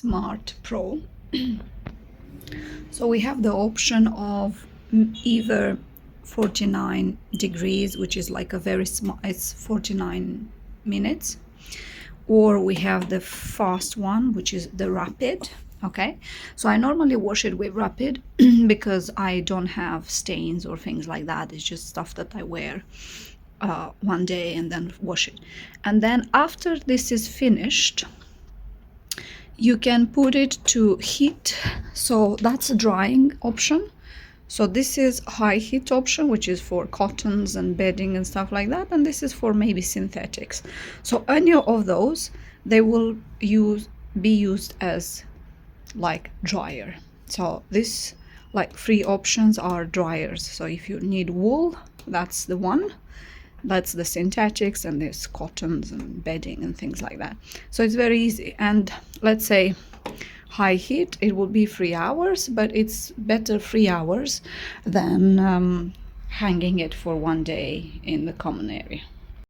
SmartPro. So we have the option of either 49 degrees, which is like a very small, it's 49 minutes, or we have the fast one, which is the rapid. Okay, so I normally wash it with rapid because I don't have stains or things like that. It's just stuff that I wear one day and then wash it. And then after this is finished, you can put it to heat. So that's a drying option. So this is high heat option, which is for cottons and bedding and stuff like that, and this is for maybe synthetics. So any of those, they will be used as like dryer. So this like 3 options are dryers. So if you need wool, that's the one. That's the synthetics, and there's cottons and bedding and things like that. So it's very easy. And let's say high heat, it will be 3 hours, but it's better 3 hours than hanging it for one day in the common area.